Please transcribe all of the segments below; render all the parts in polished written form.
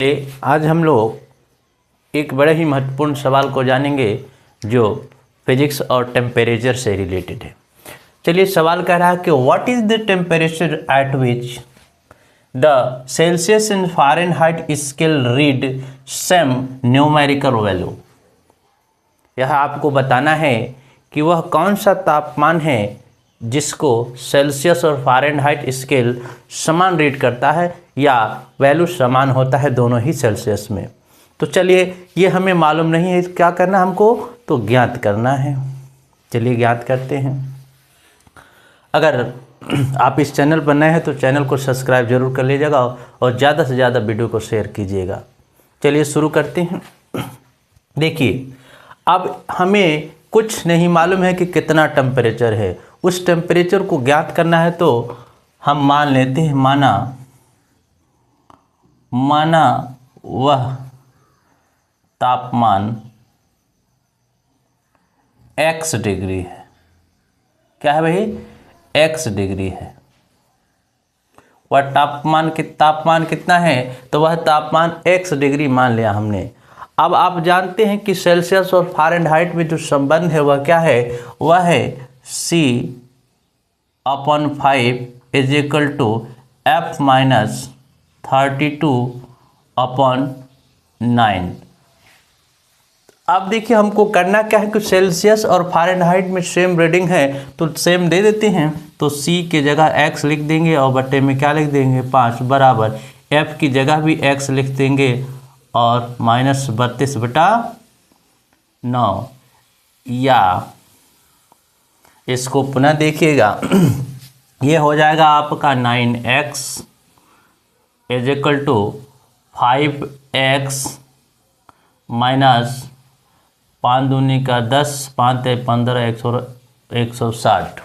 आज हम लोग एक बड़े ही महत्वपूर्ण सवाल को जानेंगे जो फिजिक्स और टेम्परेचर से रिलेटेड है। चलिए, सवाल कह रहा है कि what is the temperature at which the Celsius and Fahrenheit scale read same numerical value. यह आपको बताना है कि वह कौन सा तापमान है जिसको सेल्सियस और फ़ारेनहाइट स्केल समान रीड करता है या वैल्यू समान होता है दोनों ही सेल्सियस में। तो चलिए, ये हमें मालूम नहीं है, क्या करना हमको तो ज्ञात करना है। चलिए ज्ञात करते हैं। अगर आप इस चैनल पर नए हैं तो चैनल को सब्सक्राइब जरूर कर लीजिएगा और ज़्यादा से ज़्यादा वीडियो को शेयर कीजिएगा। चलिए शुरू करते हैं। देखिए, अब हमें कुछ नहीं मालूम है कि कितना टेम्परेचर है। उस टेम्परेचर को ज्ञात करना है तो हम मान लेते हैं, माना वह तापमान x डिग्री है। क्या है भाई? x डिग्री है। वह तापमान कितना है तो वह तापमान x डिग्री मान लिया हमने। अब आप जानते हैं कि सेल्सियस और फ़ारेनहाइट में जो संबंध है वह क्या है? वह है C/5 is equal to F-32/9। अब देखिए, हमको करना क्या है कि सेल्सियस और फ़ारेनहाइट में सेम रीडिंग है तो सेम दे देते हैं। तो C की जगह x लिख देंगे और बट्टे में क्या लिख देंगे 5 बराबर F की जगह भी x लिख देंगे और -32/9। या इसको पुनः देखिएगा, ये हो जाएगा आपका 9x is equal to 5x minus 5 दूनी का 10, 5 15, 160।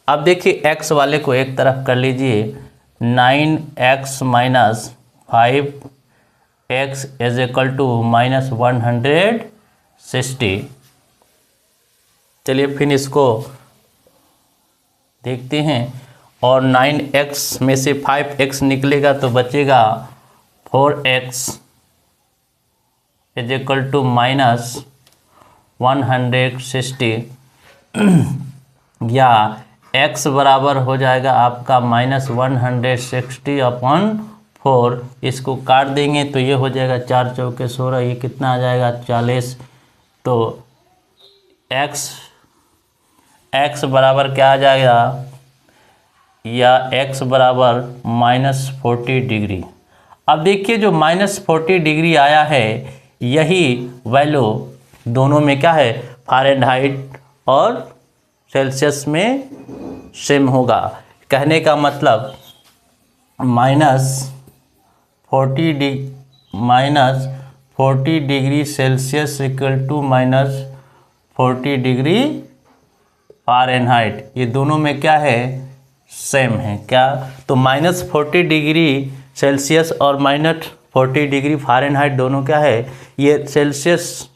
अब देखिए, x वाले को एक तरफ कर लीजिए। 9x minus 5x is equal to -160। चलिए फिर इसको देखते हैं और 9x में से 5x निकलेगा तो बचेगा 4x इज इक्वल टू -160। या x बराबर हो जाएगा आपका -160/4। इसको काट देंगे तो ये हो जाएगा 4 चौके 16। ये कितना आ जाएगा 40। तो x बराबर क्या आ जाएगा? या x बराबर -40 डिग्री। अब देखिए, जो -40 डिग्री आया है यही वैल्यू दोनों में क्या है? फ़ारेनहाइट और सेल्सियस में सेम होगा। कहने का मतलब -40 degree Celsius equal to -40 degree Fahrenheit. ये दोनों में क्या है? सेम है। क्या? तो -40 डिग्री सेल्सियस और -40 डिग्री फ़ारेनहाइट दोनों क्या है? ये सेल्सियस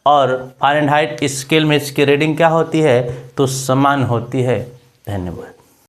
और फ़ारेनहाइट स्केल में इसकी रीडिंग क्या होती है? तो समान होती है। धन्यवाद।